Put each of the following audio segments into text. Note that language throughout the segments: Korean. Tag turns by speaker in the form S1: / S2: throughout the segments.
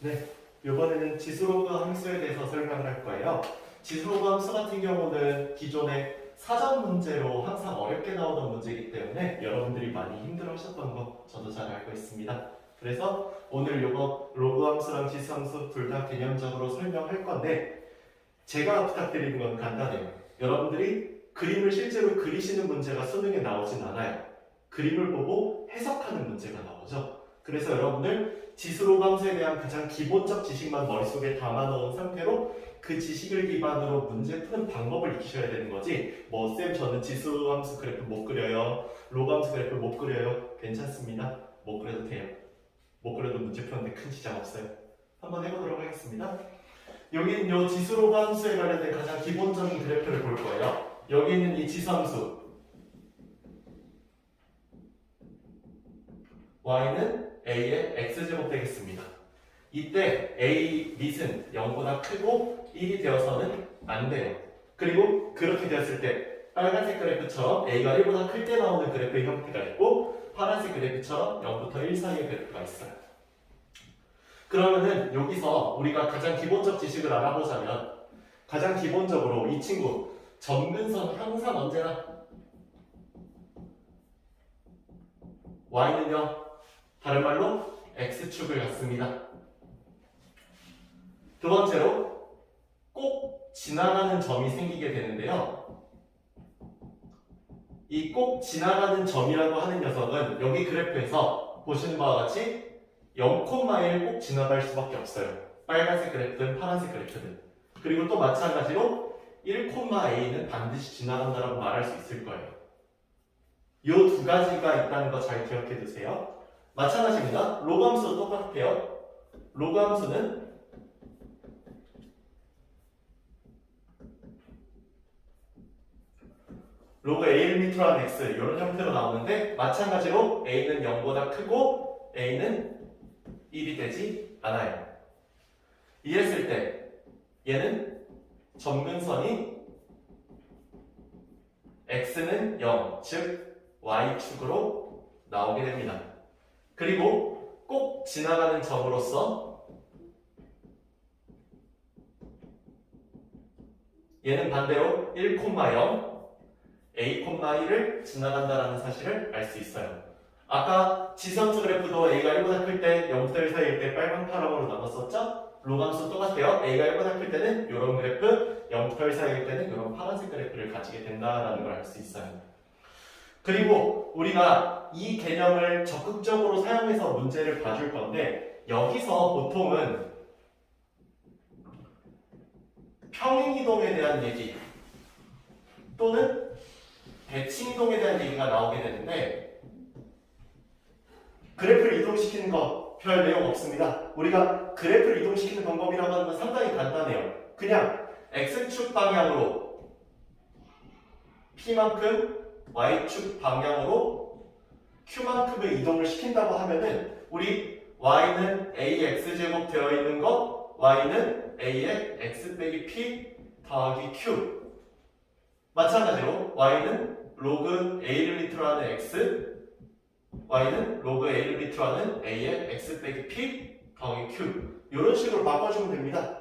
S1: 네, 이번에는 지수로그 함수에 대해서 설명을 할 거예요. 지수로그 함수 같은 경우는 기존에 사전 문제로 항상 어렵게 나오던 문제이기 때문에 여러분들이 많이 힘들어 하셨던 거 저도 잘 알고 있습니다. 그래서 오늘 이거 로그 함수랑 지수 함수 둘 다 개념적으로 설명할 건데 제가 부탁드리는 건 간단해요. 여러분들이 그림을 실제로 그리시는 문제가 수능에 나오진 않아요. 그림을 보고 해석하는 문제가 나오죠. 그래서 여러분들 지수로그 함수에 대한 가장 기본적 지식만 머릿속에 담아놓은 상태로 그 지식을 기반으로 문제 푸는 방법을 익히셔야 되는 거지. 쌤 저는 지수 함수 그래프 못 그려요. 로그 함수 그래프 못 그려요. 괜찮습니다. 못 그려도 돼요. 못 그려도 문제 푸는데 큰 지장 없어요. 한번 해보도록 하겠습니다. 여기는 요 지수로그 함수에 관련된 가장 기본적인 그래프를 볼 거예요. 여기 있는 이 지수 함수 y는 a의 x제곱 되겠습니다. 이때 a 밑은 0보다 크고 1이 되어서는 안 돼요. 그리고 그렇게 되었을 때 빨간색 그래프처럼 a가 1보다 클 때 나오는 그래프의 형태가 있고 파란색 그래프처럼 0부터 1 사이의 그래프가 있어요. 그러면은 여기서 우리가 가장 기본적 지식을 알아보자면 가장 기본적으로 이 친구 점근선 항상 언제나 y는요 다른 말로 x축을 갖습니다. 두 번째로 꼭 지나가는 점이 생기게 되는데요. 이 꼭 지나가는 점이라고 하는 녀석은 여기 그래프에서 보시는 바와 같이 0,1을 꼭 지나갈 수밖에 없어요. 빨간색 그래프든 파란색 그래프든. 그리고 또 마찬가지로 1,a는 반드시 지나간다라고 말할 수 있을 거예요. 이 두 가지가 있다는 거 잘 기억해 두세요. 마찬가지입니다. 로그 함수도 똑같아요. 로그 함수는 로그 a를 밑으로 한 x 이런 형태로 나오는데 마찬가지로 a는 0보다 크고 a는 1이 되지 않아요. 이랬을 때 얘는 점근선이 x는 0, 즉 y축으로 나오게 됩니다. 그리고 꼭 지나가는 점으로서 얘는 반대로 1,0 a,1을 지나간다는 사실을 알 수 있어요. 아까 지수함수 그래프도 a가 1보다 클 때 0부터 1 사이일 때 빨간 파랑으로 나눴었죠? 로그 함수 똑같아요. a가 1보다 클 때는 이런 그래프, 0부터 1 사이일 때는 이런 파란색 그래프를 가지게 된다는 걸 알 수 있어요. 그리고 우리가 이 개념을 적극적으로 사용해서 문제를 봐줄 건데 여기서 보통은 평행이동에 대한 얘기 또는 대칭이동에 대한 얘기가 나오게 되는데 그래프를 이동시키는 거 별 내용 없습니다. 우리가 그래프를 이동시키는 방법이라고 하는 건 상당히 간단해요. 그냥 x축 방향으로 p만큼 y축 방향으로 q만큼의 이동을 시킨다고 하면은 우리 y는 ax제곱 되어 있는 것 y는 a의 x 빼기 p 더하기 q 마찬가지로 y는 로그 a를 밑으로 하는 x y는 로그 a를 밑으로 하는 a의 x 빼기 p 더하기 q 이런 식으로 바꿔주면 됩니다.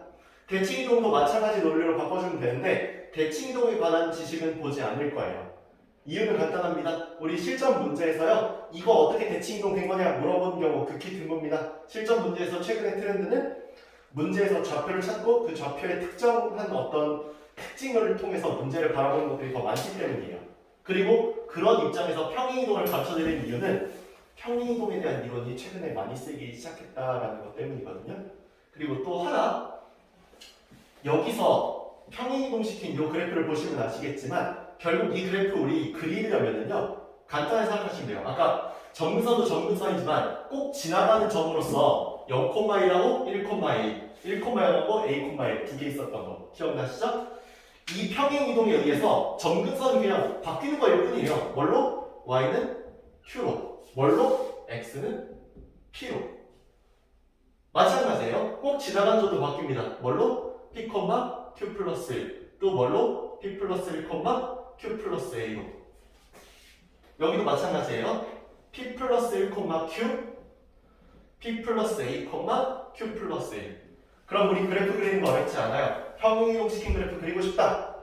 S1: 대칭이동도 마찬가지 논리로 바꿔주면 되는데 대칭이동에 관한 지식은 보지 않을 거예요. 이유는 간단합니다. 우리 실전 문제에서요 이거 어떻게 대칭이동 된 거냐 물어보는 경우 극히 드뭅니다. 실전 문제에서 최근의 트렌드는 문제에서 좌표를 찾고 그 좌표의 특정한 어떤 특징을 통해서 문제를 바라보는 것들이 더 많기 때문이에요. 그리고 그런 입장에서 평행이동을 가르쳐드리는 이유는 평행이동에 대한 이론이 최근에 많이 쓰이기 시작했다라는 것 때문이거든요. 그리고 또 하나 여기서 평행이동시킨 이 그래프를 보시면 아시겠지만 결국 이 그래프 우리 그리려면은요 간단히 생각하시면 돼요. 아까 점근선도 점근선이지만 꼭 지나가는 점으로서 0,1하고 1,a 1,0하고 a,1 두 개 있었던 거 기억나시죠? 이 평행이동에 의해서 점근선은 그냥 바뀌는 거일 뿐이에요. 뭘로? y는 q로 뭘로? x는 p로 마찬가지예요. 꼭 지나간 점도 바뀝니다. 뭘로? p, q 플러스 1 또 뭘로? p 플러스 1, q 플러스 a로 여기도 마찬가지예요. p 플러스 1, q p 플러스 a, q 플러스 a 그럼 우리 그래프 그리는 거 어렵지 않아요. 평행이동시킨 그래프 그리고 싶다.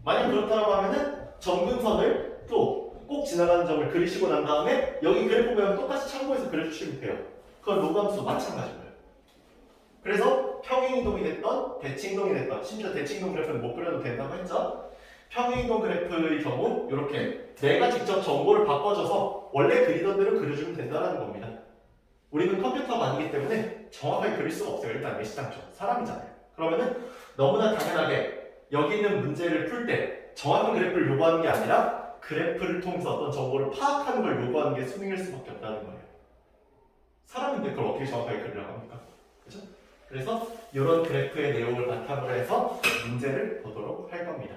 S1: 만약 그렇다고 하면은 점근선을 또 꼭 지나가는 점을 그리시고 난 다음에 여기 그래프 보면 똑같이 참고해서 그려주시면 돼요. 그건 로그함수 마찬가지고요. 그래서 평행이동이 됐던 대칭이동이 됐던 심지어 대칭이동 그래프는 못 그려도 된다고 했죠. 평행이동 그래프의 경우 이렇게 내가 직접 정보를 바꿔줘서 원래 그리던 대로 그려주면 된다는 겁니다. 우리는 컴퓨터가 아니기 때문에 정확하게 그릴 수가 없어요. 일단 메시장죠. 사람이잖아요. 그러면은 너무나 당연하게 여기 있는 문제를 풀 때 정확한 그래프를 요구하는 게 아니라 그래프를 통해서 어떤 정보를 파악하는 걸 요구하는 게 수능일 수밖에 없다는 거예요. 사람인데 그걸 어떻게 정확하게 그리려고 합니까? 그죠? 그래서 이런 그래프의 내용을 바탕으로 해서 문제를 보도록 할 겁니다.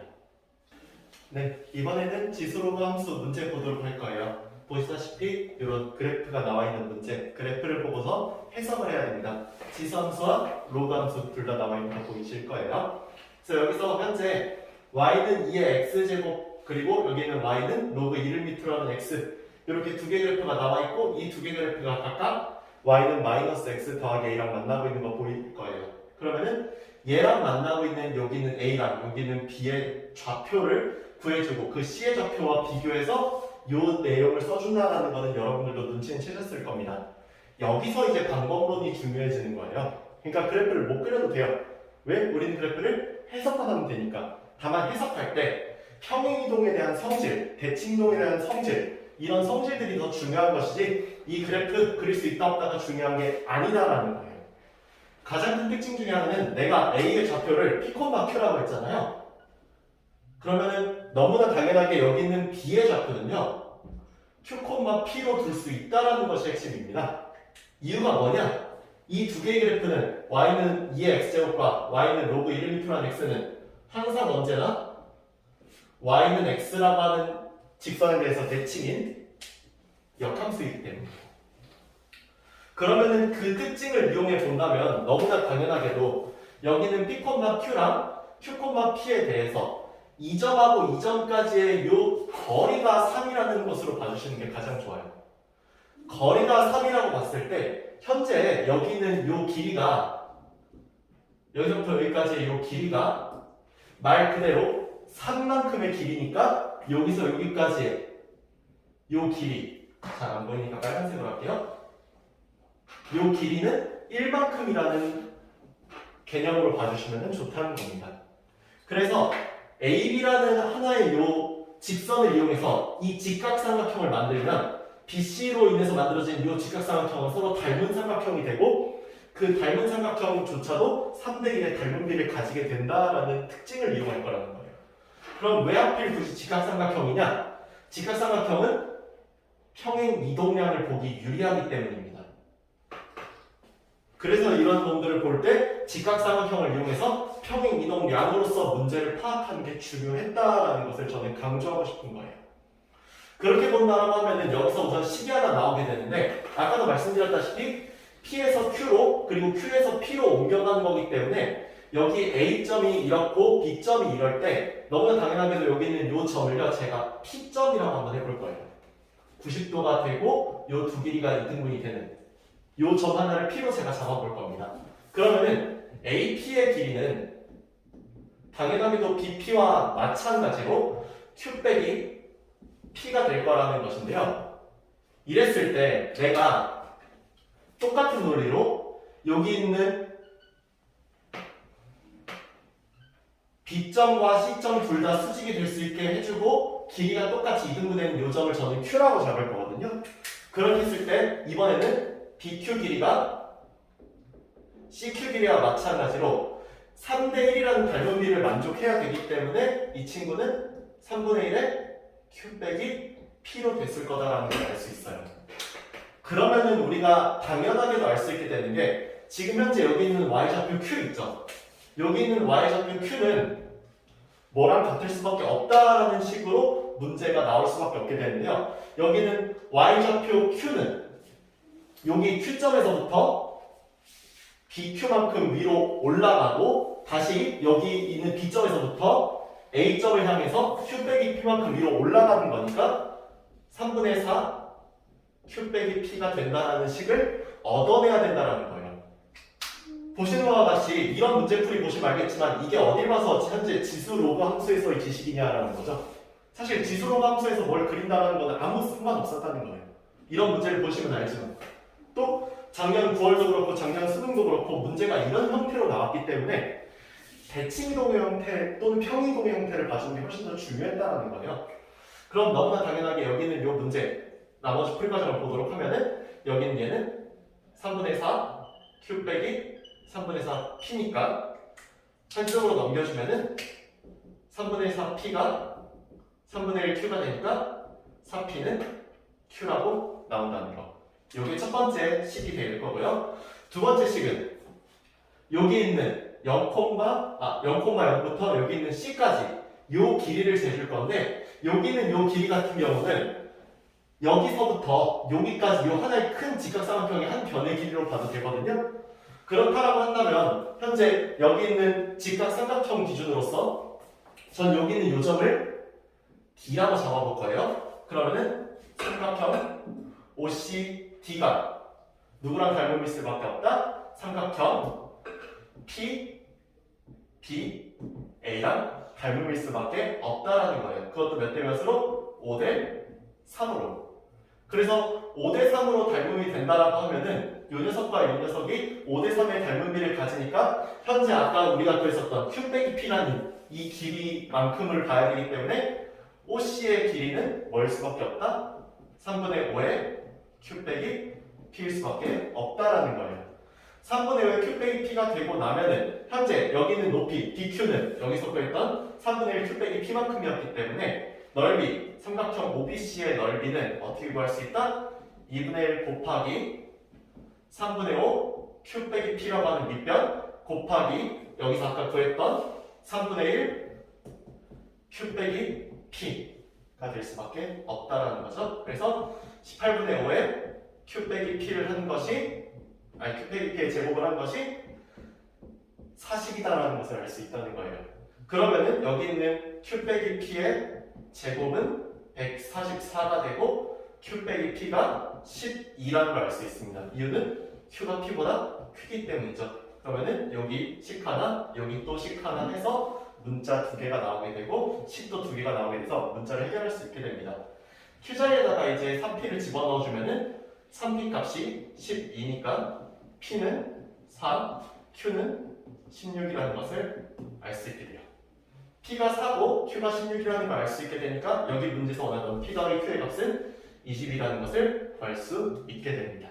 S1: 네, 이번에는 지수로그 함수 문제 보도록 할 거예요. 보시다시피 이런 그래프가 나와 있는 문제, 그래프를 보고서 해석을 해야 됩니다. 지수 함수와 로그 함수 둘 다 나와 있는 거 보이실 거예요. 그래서 여기서 현재 y는 2의 x제곱 그리고 여기는 y는 로그 1을 밑으로 하는 x 이렇게 두 개 그래프가 나와 있고 이 두 개 그래프가 각각 y는 마이너스 x 더하기 a랑 만나고 있는 거 보일 거예요. 그러면은 얘랑 만나고 있는 여기는 a랑 여기는 b의 좌표를 구해주고 그 c의 좌표와 비교해서 이 내용을 써준다는 거는 여러분들도 눈치는 채셨을 겁니다. 여기서 이제 방법론이 중요해지는 거예요. 그러니까 그래프를 못 그려도 돼요. 왜? 우리는 그래프를 해석만 하면 되니까. 다만 해석할 때 평행이동에 대한 성질, 대칭이동에 대한 성질 이런 성질들이 더 중요한 것이지 이 그래프 그릴 수 있다 없다가 중요한 게 아니다라는 거예요. 가장 큰 특징 중에 하나는 내가 A의 좌표를 P, Q라고 했잖아요. 그러면은 너무나 당연하게 여기 있는 B의 좌표는요 Q, P로 둘 수 있다라는 것이 핵심입니다. 이유가 뭐냐? 이 두 개의 그래프는 y는 2의 x제곱과 y는 로그 1을 밑으로 한 x는 항상 언제나 y는 x라고 하는 직선에 대해서 대칭인 역함수이기 때문에 그러면은 그 특징을 이용해 본다면 너무나 당연하게도 여기는 P, Q랑 Q, P에 대해서 이 점하고 이 점까지의 요 거리가 3이라는 것으로 봐주시는 게 가장 좋아요. 거리가 3이라고 봤을 때 현재 여기 있는 요 길이가 여기서부터 여기까지의 요 길이가 말 그대로 3만큼의 길이니까 여기서 여기까지의 요 길이 잘 안 보이니까 빨간색으로 할게요. 요 길이는 1만큼이라는 개념으로 봐주시면 좋다는 겁니다. 그래서 AB라는 하나의 요 직선을 이용해서 이 직각삼각형을 만들면 BC로 인해서 만들어진 이 직각삼각형은 서로 닮은 삼각형이 되고 그 닮은 삼각형조차도 3대1의 닮은 비를 가지게 된다라는 특징을 이용할 거라는 거예요. 그럼 왜 하필 굳이 직각삼각형이냐? 직각삼각형은 평행 이동량을 보기 유리하기 때문입니다. 그래서 이런 놈들을 볼 때 직각삼각형을 이용해서 평행 이동량으로서 문제를 파악하는 게 중요했다라는 것을 저는 강조하고 싶은 거예요. 그렇게 본다라고 하면은 여기서 우선 식이 하나 나오게 되는데 아까도 말씀드렸다시피 P에서 Q로 그리고 Q에서 P로 옮겨가는 거기 때문에 여기 A점이 이렇고 B점이 이럴 때 너무나 당연하게도 여기 있는 이 점을요 제가 P점이라고 한번 해볼 거예요. 90도가 되고 이 두 길이가 이등분이 되는 이 점 하나를 P로 제가 잡아볼 겁니다. 그러면은 AP의 길이는 당연하게도 BP와 마찬가지로 Q 빼기 P가 될 거라는 것인데요. 이랬을 때 내가 똑같은 논리로 여기 있는 B점과 C점 둘 다 수직이 될 수 있게 해주고 길이가 똑같이 이등분되는 이 점을 저는 Q라고 잡을 거거든요. 그렇게 했을 때 이번에는 BQ 길이가 CQ 길이와 마찬가지로 3대1이라는 닮은 비를 만족해야 되기 때문에 이 친구는 3분의 1의 Q 빼기 P로 됐을 거다라는 걸 알 수 있어요. 그러면은 우리가 당연하게도 알 수 있게 되는 게 지금 현재 여기 있는 Y좌표 Q 있죠? 여기 있는 Y좌표 Q는 뭐랑 같을 수밖에 없다라는 식으로 문제가 나올 수밖에 없게 되는데요. 여기는 Y좌표 Q는 여기 Q점에서부터 BQ만큼 위로 올라가고 다시 여기 있는 B점에서부터 A점을 향해서 Q 빼기 P만큼 위로 올라가는 거니까 3분의 4 Q 빼기 P가 된다는 식을 얻어내야 된다는 거예요. 보시는 것과 같이 이런 문제풀이 보시면 알겠지만 이게 어딜 봐서 현재 지수 로그 함수에서의 지식이냐라는 거죠. 사실 지수 로그 함수에서 뭘 그린다는 거는 아무 상관없었다는 거예요. 이런 문제를 보시면 알지만 또 작년 9월도 그렇고 작년 수능도 그렇고 문제가 이런 형태로 나왔기 때문에 대칭이동의 형태 또는 평이동의 형태를 봐주는 게 훨씬 더 중요했다는 거예요. 그럼 너무나 당연하게 여기는 이 문제 나머지 풀이 과정을 보도록 하면은 여기는 얘는 3분의 4 q 빼기 3분의 4 p니까 한쪽으로 넘겨주면은 3분의 4 p가 3분의 1 q가 되니까 4p는 q라고 나온다는 거. 이게 첫 번째 식이 될 거고요. 두 번째 식은 여기 있는 0,0부터 여기 있는 c까지 요 길이를 재줄 건데 여기는 요 길이 같은 경우는 여기서부터 여기까지 요 하나의 큰 직각삼각형의 한 변의 길이로 봐도 되거든요. 그렇다라고 한다면 현재 여기 있는 직각삼각형 기준으로서 전 여기 있는 요 점을 D라고 잡아볼 거예요. 그러면은 삼각형 OCD가 누구랑 닮은 미수밖에 없다? 삼각형 PBA랑 닮은 미수밖에 없다라는 거예요. 그것도 몇 대 몇으로? 5대 3으로. 그래서 5대 3으로 닮음이 된다라고 하면은 이 녀석과 이 녀석이 5대 3의 닮음비를 가지니까 현재 아까 우리가 구했었던 Q 빼기 P라는 이 길이만큼을 봐야 되기 때문에 OC의 길이는 뭐일 수밖에 없다? 3분의 5의 Q 빼기 P일 수밖에 없다라는 거예요. 3분의 5의 Q 빼기 P가 되고 나면은 현재 여기 있는 높이 DQ는 여기서 구했던 3분의 1 Q 빼기 P만큼이었기 때문에 넓이, 삼각형 OBC의 넓이는 어떻게 구할 수 있다? 2분의 1 곱하기 3분의 5 Q 빼기 P라고 하는 밑변 곱하기 여기서 아까 구했던 3분의 1 Q 빼기 P가 될 수밖에 없다라는 거죠. 그래서 18분의 5에 Q 빼기 P를 한 것이 Q 빼기 P의 제곱을 한 것이 사식이다라는 것을 알 수 있다는 거예요. 그러면은 여기 있는 Q 빼기 P의 제곱은 144가 되고 Q 빼기 P가 12라는 걸 알 수 있습니다. 이유는 Q가 P보다 크기 때문이죠. 그러면은 여기 식 하나, 여기 또 식 하나 해서 문자 두 개가 나오게 되고 식도 두 개가 나오게 돼서 문자를 해결할 수 있게 됩니다. Q 자리에다가 이제 3P를 집어넣어주면은 3P 값이 12니까 P는 4, Q는 16이라는 것을 알 수 있게 돼요. P가 4고 Q가 16이라는 걸 알 수 있게 되니까 여기 문제에서 원하던 P 더하기 Q의 값은 20이라는 것을 구할 수 있게 됩니다.